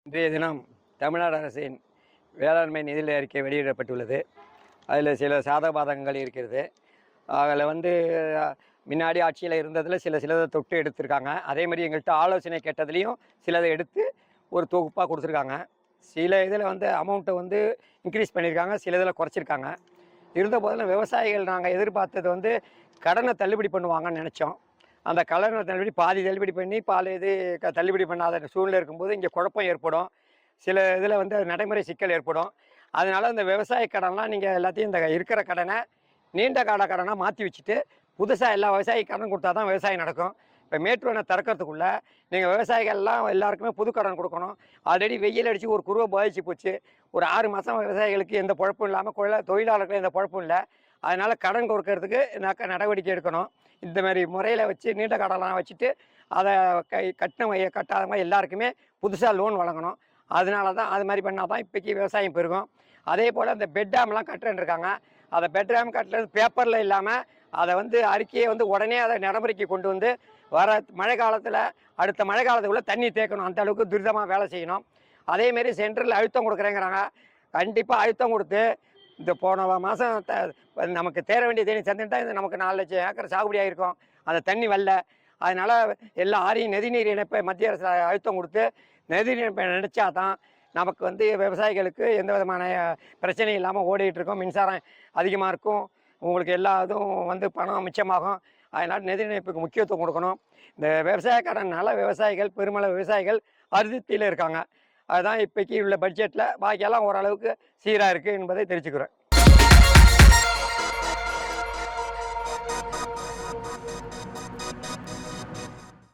இன்றைய தினம் தமிழ்நாடு அரசின் வேளாண்மை நிதி அறிக்கை வெளியிடப்பட்டுள்ளது. அதில் சில சாதகபாதகங்கள் இருக்கிறது. அதில் முன்னாடி ஆட்சியில் இருந்ததில் சிலதை தொட்டு எடுத்திருக்காங்க. அதே மாதிரி எங்கள்கிட்ட ஆலோசனை கேட்டதுலேயும் சிலதை எடுத்து ஒரு தொகுப்பாக கொடுத்துருக்காங்க. சில இதில் அமௌண்ட்டை இன்க்ரீஸ் பண்ணியிருக்காங்க, சில இதில் குறைச்சிருக்காங்க. இருந்த போதிலும் விவசாயிகள் நாங்கள் எதிர்பார்த்தது கடனை தள்ளுபடி பண்ணுவாங்கன்னு நினச்சோம். அந்த கடனை தள்ளுபடி பாதி தள்ளுபடி பண்ணி இது தள்ளுபடி பண்ணாத சூழ்நிலை இருக்கும்போது இங்கே குழப்பம் ஏற்படும். சில இதில் நடைமுறை சிக்கல் ஏற்படும். அதனால் இந்த விவசாய கடன்லாம் நீங்கள் எல்லாத்தையும் இந்த இருக்கிற கடனை நீண்ட கால கடனாக மாற்றி வச்சுட்டு புதுசாக எல்லா விவசாயி கடன் கொடுத்தா தான் விவசாயம் நடக்கும். இப்போ மேட்டூர் அணை திறக்கிறதுக்குள்ளே நீங்கள் விவசாயிகள்லாம் எல்லாருக்குமே புது கடன் கொடுக்கணும். ஆல்ரெடி வெயில் அடித்து ஒரு குருவை பாதிச்சு போச்சு. ஒரு 6 மாதம் விவசாயிகளுக்கு எந்த குழப்பம் இல்லாமல் தொழிலாளர்களுக்கு எந்த குழப்பம் இல்லை. அதனால் கடன் கொடுக்கறதுக்கு நடவடிக்கை எடுக்கணும். இந்த மாதிரி முறையில் வச்சு நீண்ட கடலாம் வச்சுட்டு அதை கட்டாத மாதிரி எல்லாருக்குமே புதுசாக லோன் வழங்கணும். அதனால தான் அது மாதிரி பண்ணால் தான் இப்போக்கி விவசாயம் பெருகும். அதே போல் இந்த பெட் டேம்லாம் கட்டுறேன்னு இருக்காங்க. அதை பெட் டேம் கட்டுறது பேப்பரில் இல்லாமல் அதை அறிக்கையை உடனே அதை நடைமுறைக்கு கொண்டு வர மழை காலத்தில் அடுத்த மழை காலத்துக்குள்ளே தண்ணி தேக்கணும். அந்த அளவுக்கு துரிதமாக வேலை செய்யணும். அதேமாரி சென்ட்ரலில் அழுத்தம் கொடுக்குறேங்கிறாங்க. கண்டிப்பாக அழுத்தம் கொடுத்து இந்த போன மாதம் நமக்கு தேர வேண்டிய தண்ணி தந்துட்டா நமக்கு 4 லட்சம் ஏக்கர் சாகுபடி ஆகிருக்கும். அந்த தண்ணி வரல. அதனால் எல்லா நதிநீர் இணைப்பை மத்திய அரசு அழுத்தம் கொடுத்து நதிநீர் இணைப்பை நினச்சா தான் நமக்கு விவசாயிகளுக்கு எந்த விதமான பிரச்சனையும் இல்லாமல் ஓடிட்டு இருக்கோம். மின்சாரம் அதிகமாக இருக்கும். உங்களுக்கு எல்லா இதுவும் பணம் மிச்சமாகும். அதனால் நதி இணைப்புக்கு முக்கியத்துவம் கொடுக்கணும். இந்த விவசாய கடனால் விவசாயிகள் பெருமளவு விவசாயிகள் அறுதியில் இருக்காங்க. அதுதான் இப்போக்கி உள்ள பட்ஜெட்டில் பாக்கியெல்லாம் ஓரளவுக்கு சீராக இருக்குது என்பதை தெரிவிச்சுக்கிறேன்.